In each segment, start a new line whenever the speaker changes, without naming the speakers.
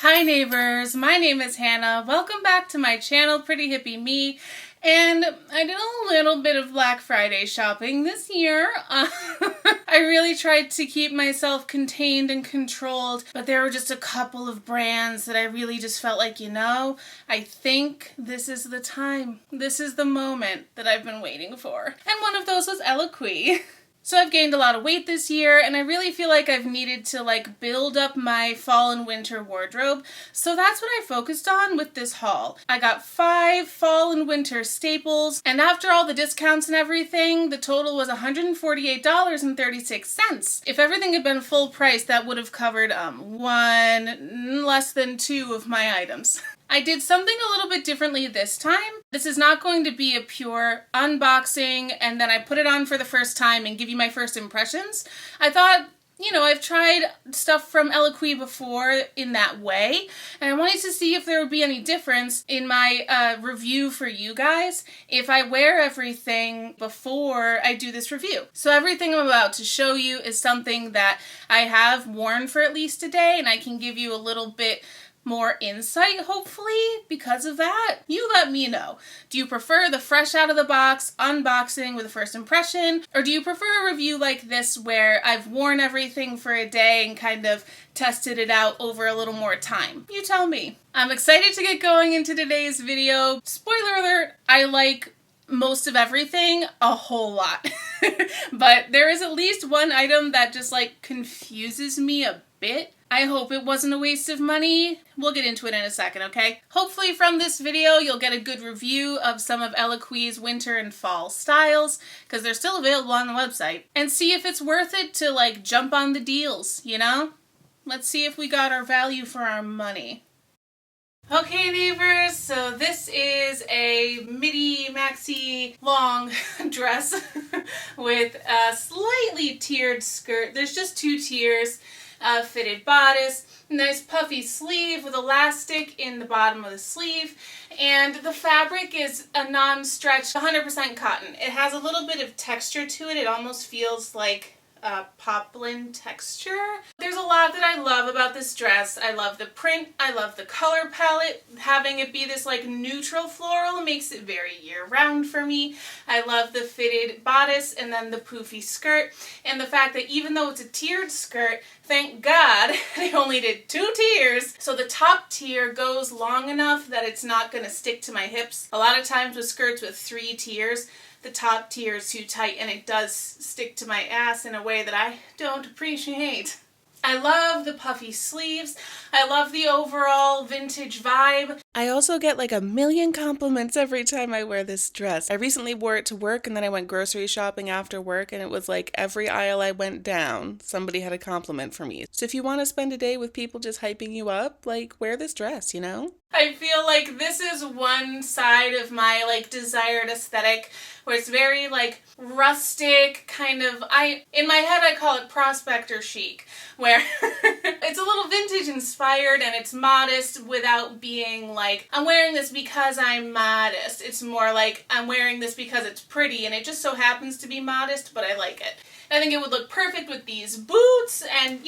Hi neighbors, my name is Hannah. Welcome back to my channel, Pretty Hippie Me. And I did a little bit of Black Friday shopping this year. I really tried to keep myself contained and controlled, but there were just a couple of brands that I really just felt like, I think this is the time. This is the moment that I've been waiting for. And one of those was Eloquii. So I've gained a lot of weight this year, and I really feel like I've needed to build up my fall and winter wardrobe. So that's what I focused on with this haul. I got 5 fall and winter staples, and after all the discounts and everything, the total was $148.36. If everything had been full price, that would have covered less than 2 of my items. I did something a little bit differently this time. This is not going to be a pure unboxing and then I put it on for the first time and give you my first impressions. I thought, I've tried stuff from Eloquii before in that way, and I wanted to see if there would be any difference in my review for you guys if I wear everything before I do this review. So everything I'm about to show you is something that I have worn for at least a day, and I can give you a little bit more insight, hopefully, because of that. You let me know. Do you prefer the fresh out of the box unboxing with a first impression, or do you prefer a review like this where I've worn everything for a day and kind of tested it out over a little more time? You tell me. I'm excited to get going into today's video. Spoiler alert, I like most of everything a whole lot. But there is at least one item that just confuses me a bit. I hope it wasn't a waste of money. We'll get into it in a second, okay? Hopefully from this video you'll get a good review of some of Eloquii's winter and fall styles, because they're still available on the website, and see if it's worth it to jump on the deals, Let's see if we got our value for our money. Okay neighbors, so this is a midi maxi long dress with a slightly tiered skirt. There's just 2 tiers. Fitted bodice, nice puffy sleeve with elastic in the bottom of the sleeve, and the fabric is a non-stretch 100% cotton. It has a little bit of texture to it. It almost feels like poplin texture. There's a lot that I love about this dress. I love the print, I love the color palette. Having it be this neutral floral makes it very year-round for me. I love the fitted bodice and then the poofy skirt, and the fact that even though it's a tiered skirt, thank God they only did 2 tiers, so the top tier goes long enough that it's not going to stick to my hips. A lot of times with skirts with 3 tiers, the top tier is too tight and it does stick to my ass in a way that I don't appreciate. I love the puffy sleeves. I love the overall vintage vibe. I also get a million compliments every time I wear this dress. I recently wore it to work and then I went grocery shopping after work, and it was every aisle I went down, somebody had a compliment for me. So if you want to spend a day with people just hyping you up, wear this dress, I feel like this is one side of my desired aesthetic where it's very rustic kind of, in my head I call it prospector chic, where it's a little vintage inspired and it's modest without being I'm wearing this because I'm modest. It's more I'm wearing this because it's pretty and it just so happens to be modest, but I like it. I think it would look perfect with these boots and,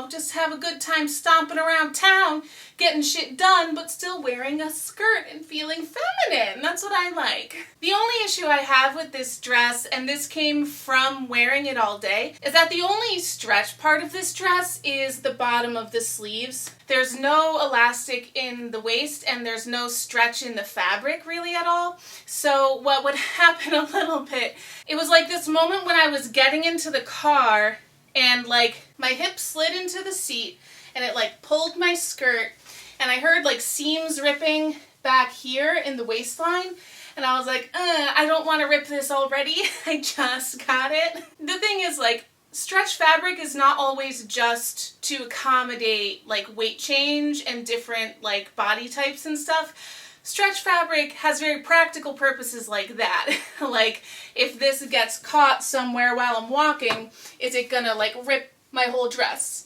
just have a good time stomping around town, getting shit done, but still wearing a skirt and feeling feminine. That's what I like. The only issue I have with this dress, and this came from wearing it all day, is that the only stretch part of this dress is the bottom of the sleeves. There's no elastic in the waist and there's no stretch in the fabric really at all. So what would happen a little bit, it was this moment when I was getting into the car and my hip slid into the seat and it pulled my skirt, and I heard seams ripping back here in the waistline, and I was I don't want to rip this already. I just got it. The thing is stretch fabric is not always just to accommodate weight change and different body types and stuff. Stretch fabric has very practical purposes like that. If this gets caught somewhere while I'm walking, is it gonna rip my whole dress,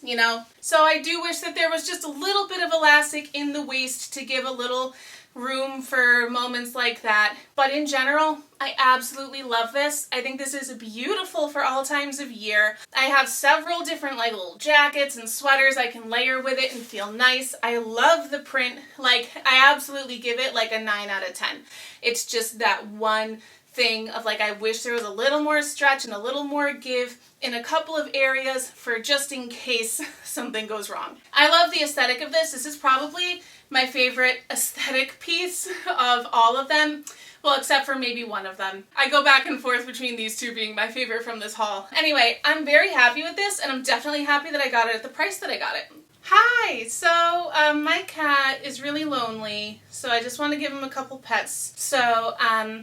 So I do wish that there was just a little bit of elastic in the waist to give a little room for moments like that. But in general, I absolutely love this. I think this is beautiful for all times of year. I have several different like little jackets and sweaters I can layer with it and feel nice. I love the print. Like, I absolutely give it like a 9 out of 10. It's just that one thing of like, I wish there was a little more stretch and a little more give in a couple of areas for just in case something goes wrong. I love the aesthetic of this. This is probably my favorite aesthetic piece of all of them. Well, except for maybe one of them. I go back and forth between these two being my favorite from this haul. Anyway, I'm very happy with this, and I'm definitely happy that I got it at the price that I got it. Hi! So, my cat is really lonely, so I just want to give him a couple pets. So,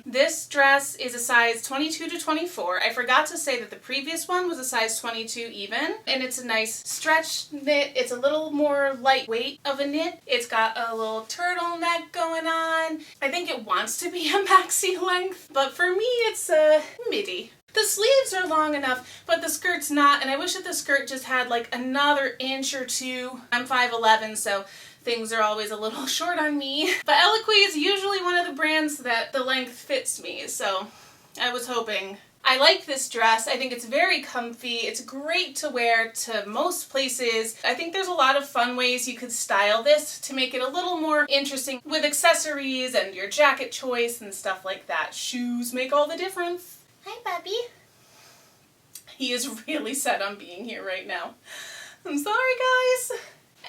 this dress is a size 22 to 24. I forgot to say that the previous one was a size 22 even, and it's a nice stretch knit. It's a little more lightweight of a knit. It's got a little turtleneck going on. I think it wants to be a maxi length, but for me it's a midi. The sleeves are long enough, but the skirt's not, and I wish that the skirt just had like another inch or two. I'm 5'11", so things are always a little short on me. But Eloquii is usually one of the brands that the length fits me, so I was hoping. I like this dress. I think it's very comfy. It's great to wear to most places. I think there's a lot of fun ways you could style this to make it a little more interesting with accessories and your jacket choice and stuff like that. Shoes make all the difference. Hi, Bubby. He is really set on being here right now. I'm sorry, guys.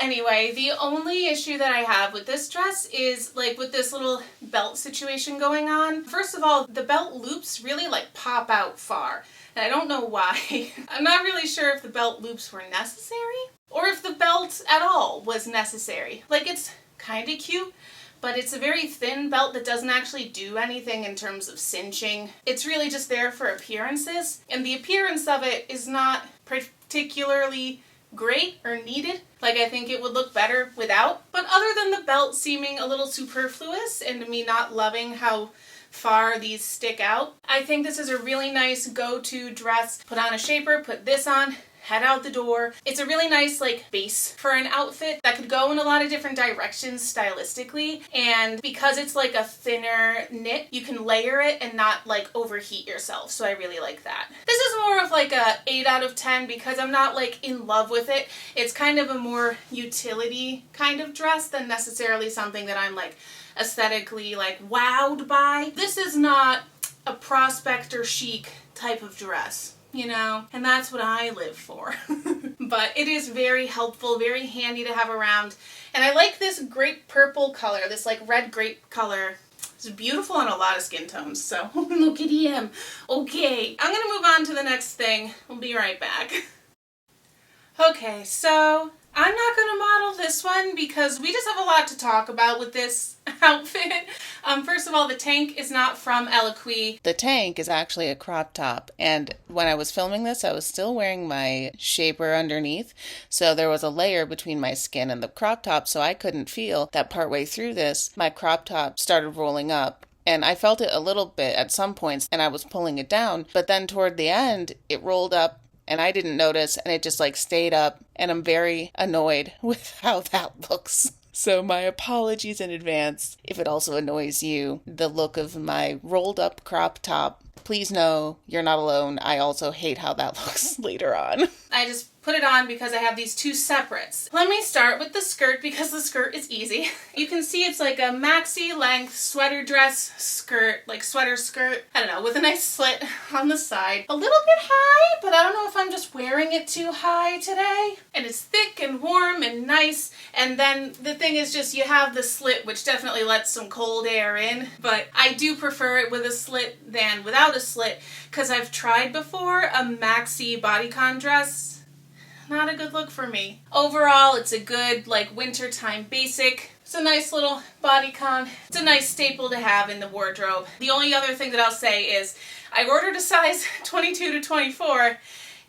Anyway, the only issue that I have with this dress is like with this little belt situation going on. First of all, the belt loops really like pop out far, and I don't know why. I'm not really sure if the belt loops were necessary or if the belt at all was necessary. Like, it's kind of cute, but it's a very thin belt that doesn't actually do anything in terms of cinching. It's really just there for appearances, and the appearance of it is not particularly great or needed. Like, I think it would look better without. But other than the belt seeming a little superfluous and me not loving how far these stick out, I think this is a really nice go-to dress. Put on a shaper, put this on, head out the door. It's a really nice like base for an outfit that could go in a lot of different directions stylistically, and because it's like a thinner knit, you can layer it and not like overheat yourself, so I really like that. This is more of like a 8 out of 10 because I'm not like in love with it. It's kind of a more utility kind of dress than necessarily something that I'm like aesthetically like wowed by. This is not a prospector chic type of dress, you know, and that's what I live for. But it is very helpful, very handy to have around. And I like this grape purple color, this like red grape color. It's beautiful on a lot of skin tones, so look at him. Okay, I'm gonna move on to the next thing. We'll be right back. Okay, so I'm not going to model this one because we just have a lot to talk about with this outfit. First of all, the tank is not from Eloquii.
The tank is actually a crop top, and when I was filming this, I was still wearing my shaper underneath, so there was a layer between my skin and the crop top, so I couldn't feel that partway through this, my crop top started rolling up. And I felt it a little bit at some points, and I was pulling it down, but then toward the end, it rolled up, and I didn't notice, and it just like stayed up, and I'm very annoyed with how that looks. So my apologies in advance if it also annoys you, the look of my rolled up crop top. Please know you're not alone. I also hate how that looks later on.
I just put it on because I have these two separates. Let me start with the skirt because the skirt is easy. You can see it's like a maxi length sweater dress skirt, like sweater skirt, I don't know, with a nice slit on the side. A little bit high, but I don't know if I'm just wearing it too high today. And it's thick and warm and nice. And then the thing is just you have the slit, which definitely lets some cold air in. But I do prefer it with a slit than without a slit because I've tried before a maxi bodycon dress. Not a good look for me. Overall, it's a good like wintertime basic. It's a nice little bodycon. It's a nice staple to have in the wardrobe. The only other thing that I'll say is I ordered a size 22 to 24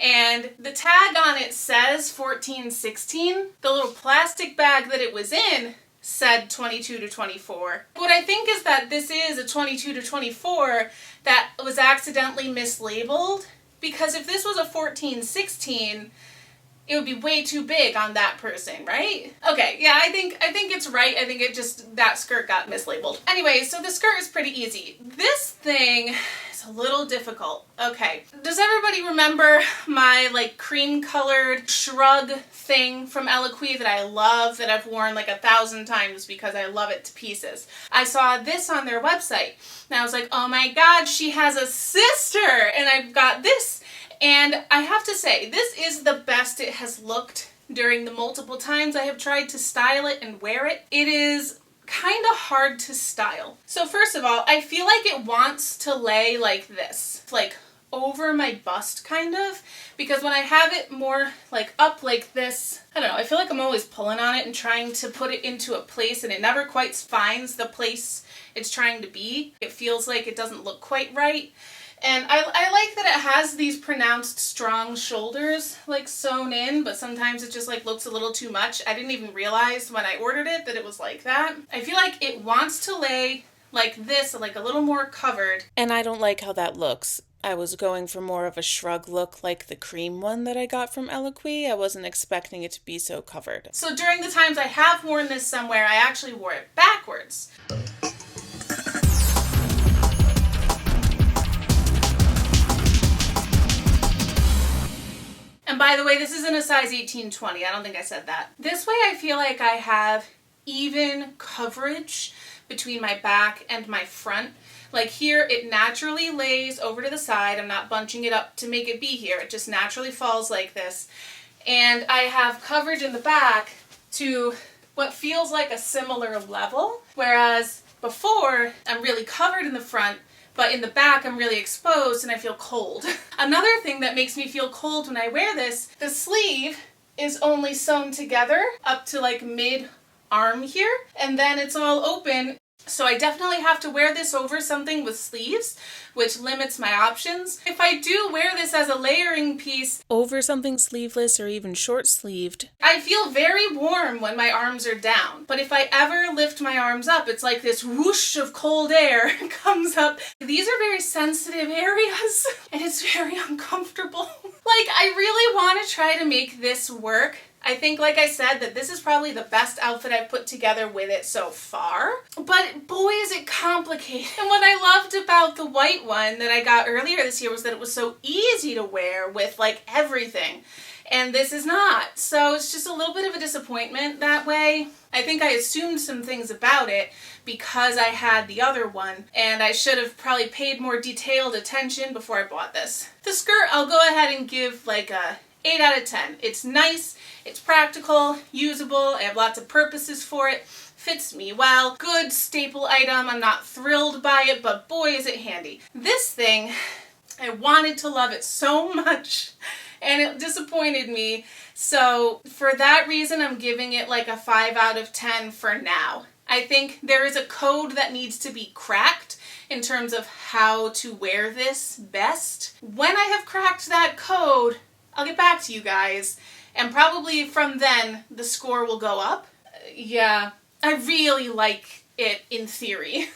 and the tag on it says 14-16. The little plastic bag that it was in said 22 to 24. What I think is that this is a 22 to 24 that was accidentally mislabeled, because if this was a 14-16, it would be way too big on that person, right? Okay, yeah, I think it's right. I think it just, that skirt got mislabeled. Anyway, so the skirt is pretty easy. This thing is a little difficult. Okay, does everybody remember my like cream colored shrug thing from Eloquii that I love, that I've worn like 1,000 times because I love it to pieces? I saw this on their website and I was like, oh my god, she has a sister, and I've got this. And I have to say, this is the best it has looked during the multiple times I have tried to style it and wear it. It is kind of hard to style. So first of all, I feel like it wants to lay like this, like over my bust kind of, because when I have it more like up like this, I don't know, I feel like I'm always pulling on it and trying to put it into a place, and it never quite finds the place it's trying to be. It feels like it doesn't look quite right. And I like that it has these pronounced strong shoulders like sewn in, but sometimes it just like looks a little too much. I didn't even realize when I ordered it that it was like that. I feel like it wants to lay like this, like a little more covered.
And I don't like how that looks. I was going for more of a shrug look like the cream one that I got from Eloquii. I wasn't expecting it to be so covered.
So during the times I have worn this somewhere, I actually wore it backwards. And by the way, this isn't a size 18-20. I don't think I said that. This way I feel like I have even coverage between my back and my front. Like here, it naturally lays over to the side. I'm not bunching it up to make it be here. It just naturally falls like this. And I have coverage in the back to what feels like a similar level. Whereas before, I'm really covered in the front, but in the back I'm really exposed and I feel cold. Another thing that makes me feel cold when I wear this, the sleeve is only sewn together up to like mid-arm here, and then it's all open. So I definitely have to wear this over something with sleeves, which limits my options. If I do wear this as a layering piece
over something sleeveless or even short sleeved,
I feel very warm when my arms are down. But if I ever lift my arms up, it's like this whoosh of cold air comes up. These are very sensitive areas and it's very uncomfortable. Like, I really want to try to make this work. I think, like I said, that this is probably the best outfit I've put together with it so far. But boy, is it complicated. And what I loved about the white one that I got earlier this year was that it was so easy to wear with like everything. And this is not. So it's just a little bit of a disappointment that way. I think I assumed some things about it because I had the other one, and I should have probably paid more detailed attention before I bought this. The skirt, I'll go ahead and give like a 8 out of 10. It's nice, it's practical, usable, I have lots of purposes for it, fits me well, good staple item. I'm not thrilled by it, but boy is it handy. This thing, I wanted to love it so much and it disappointed me. So for that reason, I'm giving it like a 5 out of 10 for now. I think there is a code that needs to be cracked in terms of how to wear this best. When I have cracked that code, I'll get back to you guys, and probably from then the score will go up. Yeah, I really like it in theory,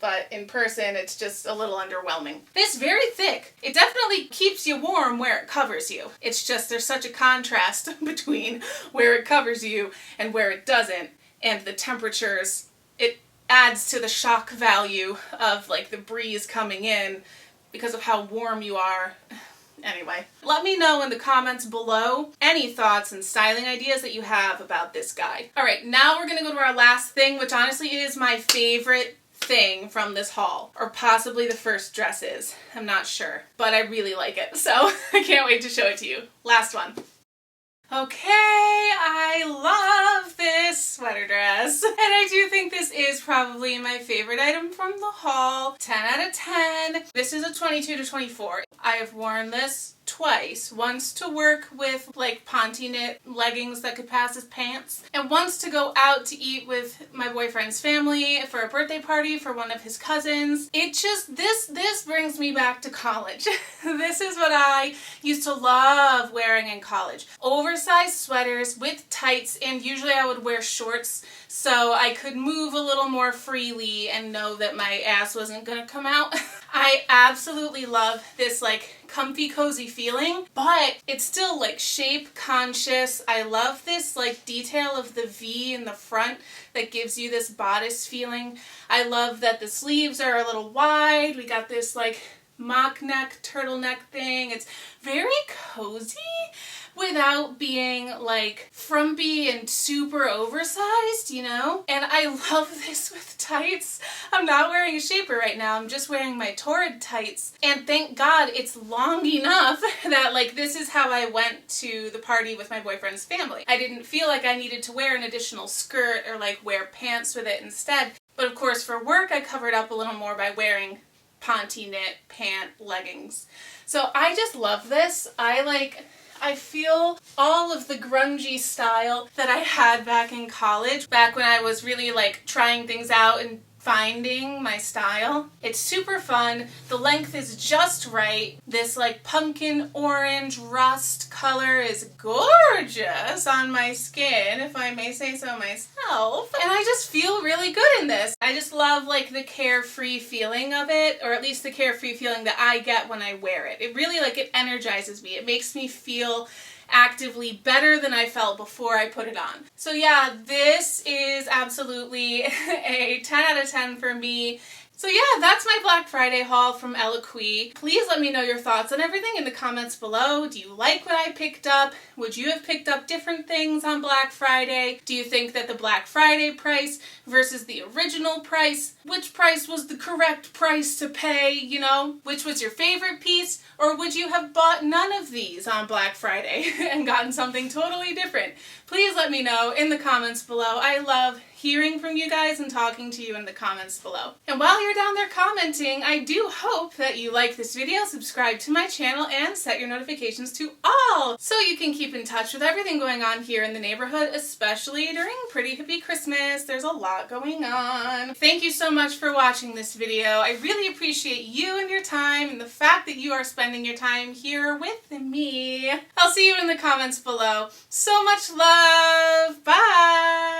but in person it's just a little underwhelming. It's very thick. It definitely keeps you warm where it covers you. It's just there's such a contrast between where it covers you and where it doesn't, and the temperatures. It adds to the shock value of like the breeze coming in because of how warm you are. Anyway, let me know in the comments below any thoughts and styling ideas that you have about this guy. All right, now we're gonna go to our last thing, which honestly is my favorite thing from this haul, or possibly the first dress is. I'm not sure, but I really like it, so I can't wait to show it to you. Last one. Okay, I love this sweater dress, and I do think this is probably my favorite item from the haul. 10 out of 10. This is a 22 to 24. I have worn this twice. Once to work with like ponte knit leggings that could pass as pants, and once to go out to eat with my boyfriend's family for a birthday party for one of his cousins. It just, this brings me back to college. This is what I used to love wearing in college. Oversized sweaters with tights, and usually I would wear shorts so I could move a little more freely and know that my ass wasn't gonna come out. I absolutely love this like comfy cozy feeling, but it's still like shape conscious. I love this like detail of the V in the front that gives you this bodice feeling. I love that the sleeves are a little wide. We got this like mock neck, turtleneck thing. It's very cozy without being like frumpy and super oversized, you know? And I love this with tights. I'm not wearing a shaper right now. I'm just wearing my Torrid tights. And thank God it's long enough that like this is how I went to the party with my boyfriend's family. I didn't feel like I needed to wear an additional skirt or like wear pants with it instead. But of course for work I covered up a little more by wearing ponte knit pant leggings. So I just love this. I feel all of the grungy style that I had back in college, back when I was really like trying things out and finding my style. It's super fun. The length is just right. This like pumpkin orange rust color is gorgeous on my skin, if I may say so myself. And I just feel really good in this. I just love like the carefree feeling of it, or at least the carefree feeling that I get when I wear it. It really like it energizes me. It makes me feel actively better than I felt before I put it on. So yeah, this is absolutely a 10 out of 10 for me. So yeah, that's my Black Friday haul from Eloquii. Please let me know your thoughts on everything in the comments below. Do you like what I picked up? Would you have picked up different things on Black Friday? Do you think that the Black Friday price versus the original price, which price was the correct price to pay, you know? Which was your favorite piece? Or would you have bought none of these on Black Friday and gotten something totally different? Please let me know in the comments below. I love hearing from you guys and talking to you in the comments below. And while you're down there commenting, I do hope that you like this video, subscribe to my channel, and set your notifications to all so you can keep in touch with everything going on here in the neighborhood, especially during Pretty Hippie Christmas. There's a lot going on. Thank you so much for watching this video. I really appreciate you and your time and the fact that you are spending your time here with me. I'll see you in the comments below. So much love. Bye!